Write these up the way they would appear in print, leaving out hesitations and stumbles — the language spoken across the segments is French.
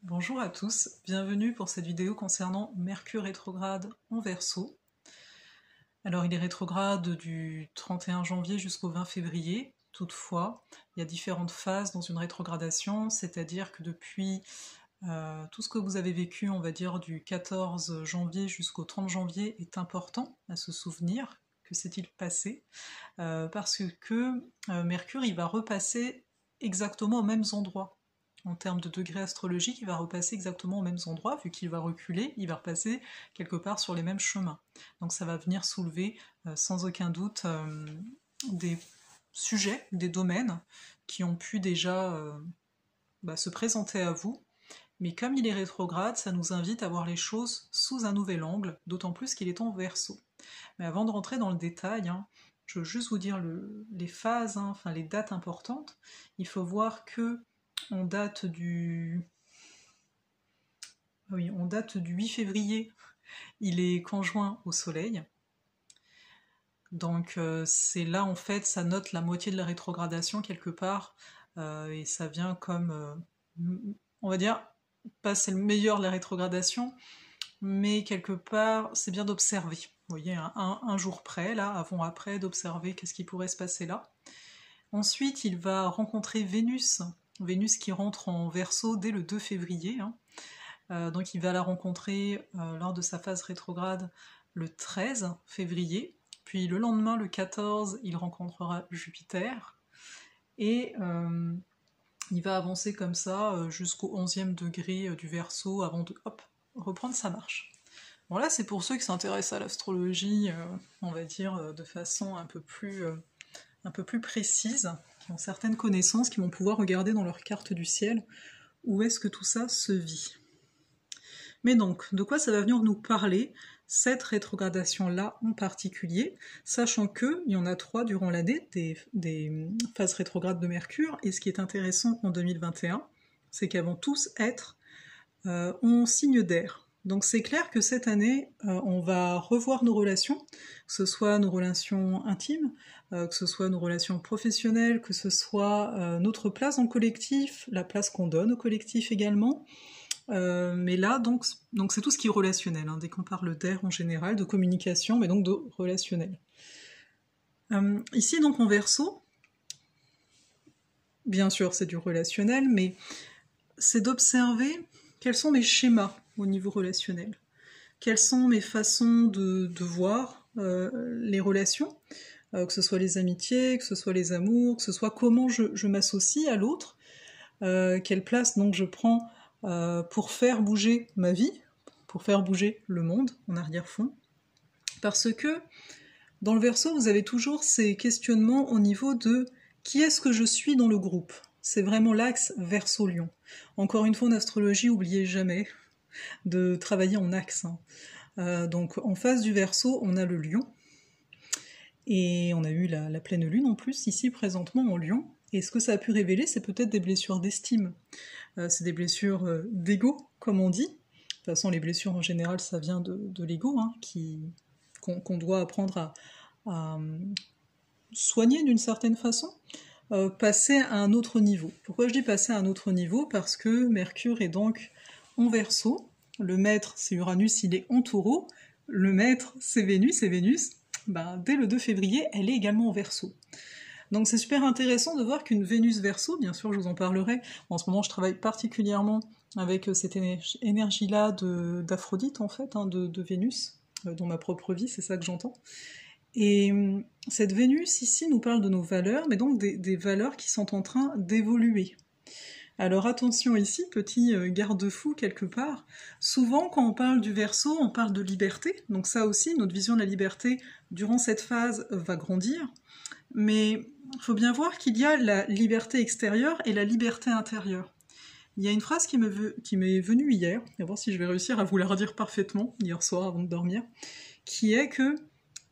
Bonjour à tous, bienvenue pour cette vidéo concernant Mercure rétrograde en Verseau. Alors il est rétrograde du 31 janvier jusqu'au 20 février, toutefois il y a différentes phases dans une rétrogradation, c'est-à-dire que depuis tout ce que vous avez vécu, on va dire du 14 janvier jusqu'au 30 janvier est important à se souvenir. Que s'est-il passé parce que Mercure il va repasser exactement aux mêmes endroits. En termes de degrés astrologiques, il va repasser exactement aux mêmes endroits, vu qu'il va reculer, il va repasser quelque part sur les mêmes chemins. Donc ça va venir soulever sans aucun doute des sujets, des domaines qui ont pu déjà se présenter à vous. Mais comme il est rétrograde, ça nous invite à voir les choses sous un nouvel angle, d'autant plus qu'il est en Verseau. Mais avant de rentrer dans le détail, je veux juste vous dire les phases, enfin les dates importantes. Il faut voir que on date du 8 février, il est conjoint au Soleil. Donc c'est là en fait, ça note la moitié de la rétrogradation quelque part, et ça vient comme, on va dire, pas c'est le meilleur de la rétrogradation, mais quelque part c'est bien d'observer. Vous voyez, un jour près, là, avant-après, d'observer qu'est-ce qui pourrait se passer là. Ensuite, il va rencontrer Vénus, Vénus qui rentre en Verseau dès le 2 février. Donc il va la rencontrer lors de sa phase rétrograde le 13 février. Puis le lendemain, le 14, il rencontrera Jupiter. Et il va avancer comme ça jusqu'au 11e degré du Verseau avant de reprendre sa marche. Bon là c'est pour ceux qui s'intéressent à l'astrologie, on va dire de façon un peu plus précise, qui ont certaines connaissances, qui vont pouvoir regarder dans leur carte du ciel où est-ce que tout ça se vit. Mais donc, de quoi ça va venir nous parler, cette rétrogradation-là en particulier, sachant qu'il y en a 3 durant l'année, des phases rétrogrades de Mercure, et ce qui est intéressant en 2021, c'est qu'elles vont tous être en signe d'air. Donc c'est clair que cette année, on va revoir nos relations, que ce soit nos relations intimes, que ce soit nos relations professionnelles, que ce soit notre place en collectif, la place qu'on donne au collectif également. Mais là, donc c'est tout ce qui est relationnel, dès qu'on parle d'air en général, de communication, mais donc de relationnel. Ici, donc en Verseau, bien sûr c'est du relationnel, mais c'est d'observer quels sont mes schémas au niveau relationnel, quelles sont mes façons de voir les relations, que ce soit les amitiés, que ce soit les amours, que ce soit comment je m'associe à l'autre, quelle place donc je prends pour faire bouger ma vie, pour faire bouger le monde en arrière-fond. Parce que dans le Verseau, vous avez toujours ces questionnements au niveau de qui est-ce que je suis dans le groupe. C'est vraiment l'axe Verseau-Lion. Encore une fois en astrologie, n'oubliez jamais de travailler en axe. Donc en face du Verseau, on a le Lion. Et on a eu la pleine lune en plus, ici présentement en Lion. Et ce que ça a pu révéler, c'est peut-être des blessures d'estime. C'est des blessures d'ego, comme on dit. De toute façon, les blessures en général, ça vient de l'ego, qu'on doit apprendre à soigner d'une certaine façon. Passer à un autre niveau. Pourquoi je dis passer à un autre niveau? Parce que Mercure est donc en Verseau, le maître c'est Uranus, il est en Taureau, le maître c'est Vénus, et Vénus, dès le 2 février, elle est également en Verseau. Donc c'est super intéressant de voir qu'une Vénus Verseau, bien sûr je vous en parlerai, en ce moment je travaille particulièrement avec cette énergie-là d'Aphrodite en fait, de Vénus, dans ma propre vie, c'est ça que j'entends. Et cette Vénus ici nous parle de nos valeurs, mais donc des valeurs qui sont en train d'évoluer. Alors attention ici, petit garde-fou quelque part, souvent quand on parle du Verseau, on parle de liberté, donc ça aussi, notre vision de la liberté durant cette phase va grandir, mais il faut bien voir qu'il y a la liberté extérieure et la liberté intérieure. Il y a une phrase qui m'est venue hier, on va voir si je vais réussir à vous la redire parfaitement, hier soir avant de dormir, qui est que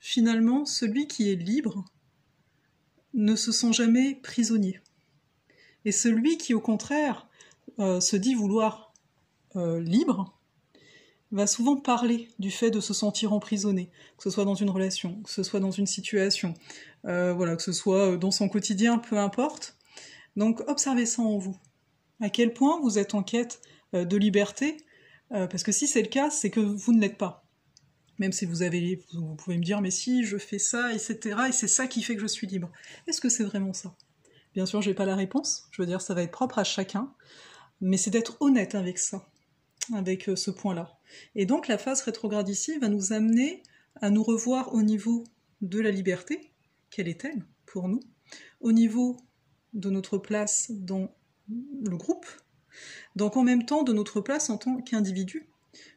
finalement, celui qui est libre ne se sent jamais prisonnier. Et celui qui, au contraire, se dit vouloir libre, va souvent parler du fait de se sentir emprisonné, que ce soit dans une relation, que ce soit dans une situation, que ce soit dans son quotidien, peu importe. Donc observez ça en vous. À quel point vous êtes en quête de liberté, parce que si c'est le cas, c'est que vous ne l'êtes pas. Même si vous pouvez me dire, mais si, je fais ça, etc., et c'est ça qui fait que je suis libre. Est-ce que c'est vraiment ça? Bien sûr, j'ai pas la réponse, je veux dire, ça va être propre à chacun, mais c'est d'être honnête avec ça, avec ce point-là. Et donc la phase rétrograde ici va nous amener à nous revoir au niveau de la liberté, quelle est-elle pour nous, au niveau de notre place dans le groupe, donc en même temps de notre place en tant qu'individu.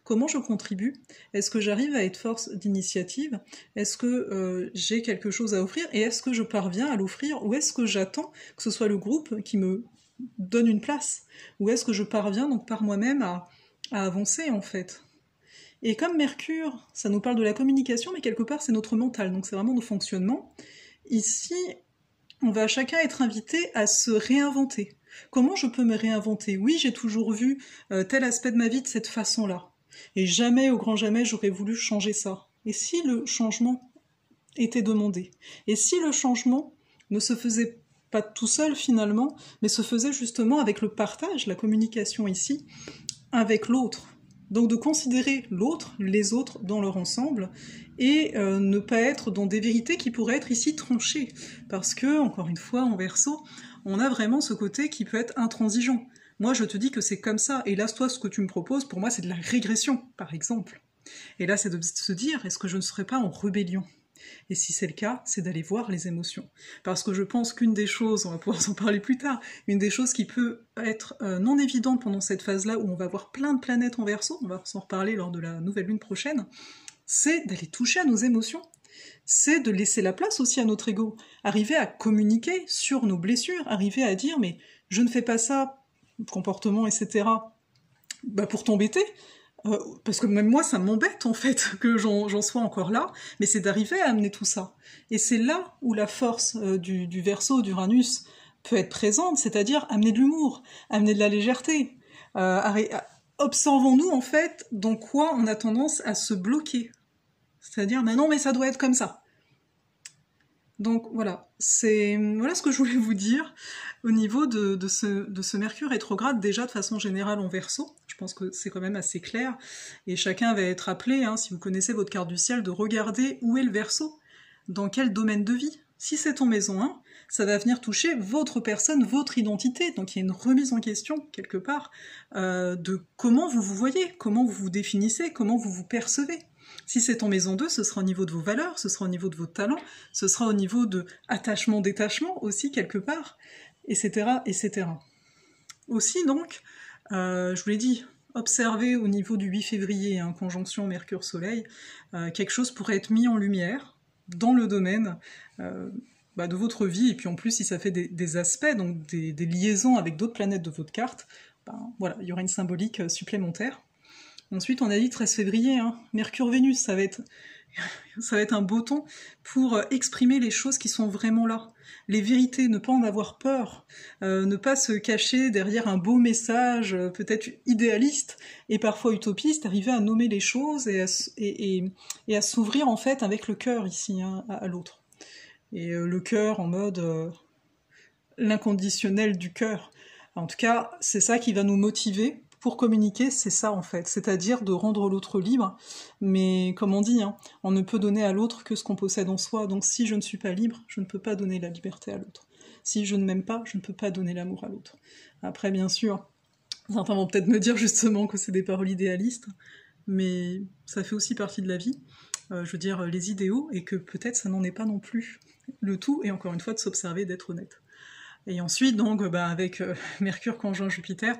Comment je contribue? Est-ce que j'arrive à être force d'initiative? Est-ce que j'ai quelque chose à offrir? Et est-ce que je parviens à l'offrir? Ou est-ce que j'attends que ce soit le groupe qui me donne une place? Ou est-ce que je parviens donc par moi-même à avancer en fait? Et comme Mercure, ça nous parle de la communication, mais quelque part c'est notre mental, donc c'est vraiment nos fonctionnements. Ici, on va chacun être invité à se réinventer. Comment je peux me réinventer? Oui, j'ai toujours vu tel aspect de ma vie de cette façon-là. Et jamais, au grand jamais, j'aurais voulu changer ça. Et si le changement était demandé? Et si le changement ne se faisait pas tout seul finalement, mais se faisait justement avec le partage, la communication ici, avec l'autre? Donc de considérer l'autre, les autres dans leur ensemble, et ne pas être dans des vérités qui pourraient être ici tranchées. Parce que, encore une fois, en Verseau, on a vraiment ce côté qui peut être intransigeant. Moi, je te dis que c'est comme ça, et là, toi, ce que tu me proposes, pour moi, c'est de la régression, par exemple. Et là, c'est de se dire, est-ce que je ne serais pas en rébellion? Et si c'est le cas, c'est d'aller voir les émotions. Parce que je pense qu'une des choses, on va pouvoir s'en parler plus tard, une des choses qui peut être non évidente pendant cette phase-là, où on va voir plein de planètes en Verseau, on va s'en reparler lors de la nouvelle lune prochaine, c'est d'aller toucher à nos émotions. C'est de laisser la place aussi à notre ego. Arriver à communiquer sur nos blessures, arriver à dire, mais je ne fais pas ça, comportement, etc., bah pour t'embêter, parce que même moi, ça m'embête en fait que j'en sois encore là, mais c'est d'arriver à amener tout ça. Et c'est là où la force du Verseau, d'Uranus, peut être présente, c'est-à-dire amener de l'humour, amener de la légèreté. Observons-nous en fait dans quoi on a tendance à se bloquer. C'est-à-dire, bah non, mais ça doit être comme ça. Donc voilà, voilà ce que je voulais vous dire au niveau de ce Mercure rétrograde, déjà de façon générale en Verseau. Je pense que c'est quand même assez clair, et chacun va être appelé, hein, si vous connaissez votre carte du ciel, de regarder où est le Verseau, dans quel domaine de vie. Si c'est en maison 1, ça va venir toucher votre personne, votre identité, donc il y a une remise en question, quelque part, de comment vous vous voyez, comment vous vous définissez, comment vous vous percevez. Si c'est en maison 2, ce sera au niveau de vos valeurs, ce sera au niveau de vos talents, ce sera au niveau de attachement-détachement aussi, quelque part, etc., etc. Aussi, donc, je vous l'ai dit, observez au niveau du 8 février, hein, conjonction Mercure-Soleil, quelque chose pourrait être mis en lumière dans le domaine de votre vie, et puis en plus, si ça fait des aspects, donc des liaisons avec d'autres planètes de votre carte, voilà, il y aura une symbolique supplémentaire. Ensuite, on a dit 13 février, hein, Mercure-Vénus, ça va être un beau temps pour exprimer les choses qui sont vraiment là. Les vérités, ne pas en avoir peur, ne pas se cacher derrière un beau message, peut-être idéaliste et parfois utopiste, arriver à nommer les choses et à s'ouvrir en fait avec le cœur ici, hein, à l'autre. Et le cœur en mode l'inconditionnel du cœur. En tout cas, c'est ça qui va nous motiver. Pour communiquer, c'est ça en fait, c'est-à-dire de rendre l'autre libre, mais comme on dit, hein, on ne peut donner à l'autre que ce qu'on possède en soi, donc si je ne suis pas libre, je ne peux pas donner la liberté à l'autre. Si je ne m'aime pas, je ne peux pas donner l'amour à l'autre. Après, bien sûr, certains vont peut-être me dire justement que c'est des paroles idéalistes, mais ça fait aussi partie de la vie, je veux dire, les idéaux, et que peut-être ça n'en est pas non plus. Le tout est encore une fois de s'observer, d'être honnête. Et ensuite, donc, avec Mercure conjoint Jupiter,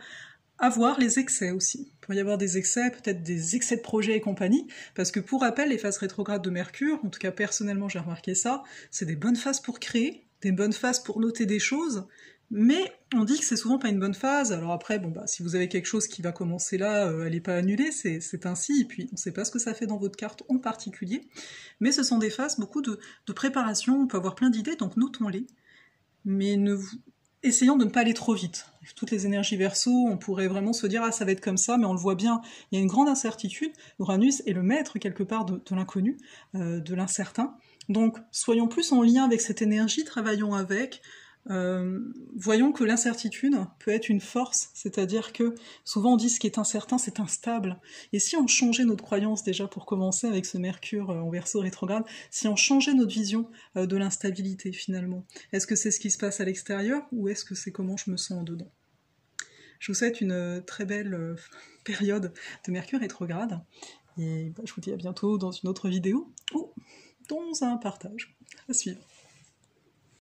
avoir les excès aussi. Il peut y avoir des excès, peut-être des excès de projets et compagnie, parce que pour rappel, les phases rétrogrades de Mercure, en tout cas personnellement j'ai remarqué ça, c'est des bonnes phases pour créer, des bonnes phases pour noter des choses, mais on dit que c'est souvent pas une bonne phase, alors après, si vous avez quelque chose qui va commencer là, elle n'est pas annulée, c'est ainsi, et puis on sait pas ce que ça fait dans votre carte en particulier, mais ce sont des phases, beaucoup de préparation, on peut avoir plein d'idées, donc notons-les, mais essayons de ne pas aller trop vite. Toutes les énergies Verseau, on pourrait vraiment se dire « Ah, ça va être comme ça », mais on le voit bien, il y a une grande incertitude. Uranus est le maître, quelque part, de l'inconnu, de l'incertain. Donc, soyons plus en lien avec cette énergie, travaillons avec, Voyons que l'incertitude peut être une force, c'est-à-dire que souvent on dit ce qui est incertain, c'est instable. Et si on changeait notre croyance déjà pour commencer avec ce Mercure en Verseau rétrograde, si on changeait notre vision de l'instabilité finalement, est-ce que c'est ce qui se passe à l'extérieur ou est-ce que c'est comment je me sens en dedans? Je vous souhaite une très belle période de Mercure rétrograde et je vous dis à bientôt dans une autre vidéo ou dans un partage à suivre.